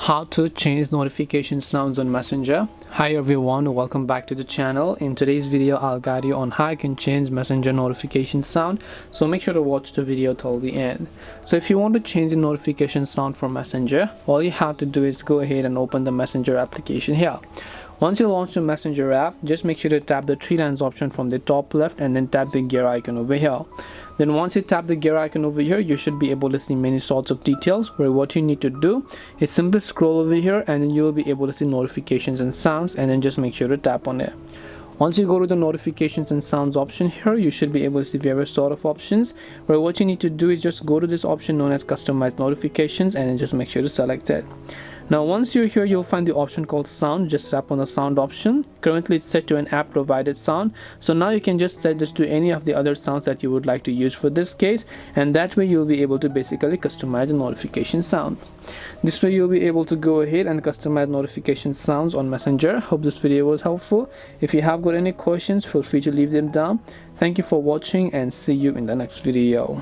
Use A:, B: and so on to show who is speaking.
A: how to change notification sounds on Messenger. Hi everyone, welcome back to the channel. In today's video I'll guide you on how you can change Messenger notification sound, so make sure to watch the video till the end. So if you want to change the notification sound for Messenger, all you have to do is go ahead and open the Messenger application here. Once you launch the Messenger app, just make sure to tap the three lines option from the top left and then tap the gear icon over here. Then once you tap the gear icon over here, you should be able to see many sorts of details, where what you need to do is simply scroll over here and then you'll be able to see notifications and sounds, and then just make sure to tap on it. Once you go to the notifications and sounds option here, you should be able to see various sort of options, where what you need to do is just go to this option known as customize notifications and then just make sure to select it. Now once you're here, you'll find the option called sound. Just tap on the sound option. Currently it's set to an app provided sound, so now you can just set this to any of the other sounds that you would like to use for this case, and that way you'll be able to basically customize the notification sound. This way you'll be able to go ahead and customize notification sounds on Messenger. Hope this video was helpful. If you have got any questions, feel free to leave them down. Thank you for watching and see you in the next video.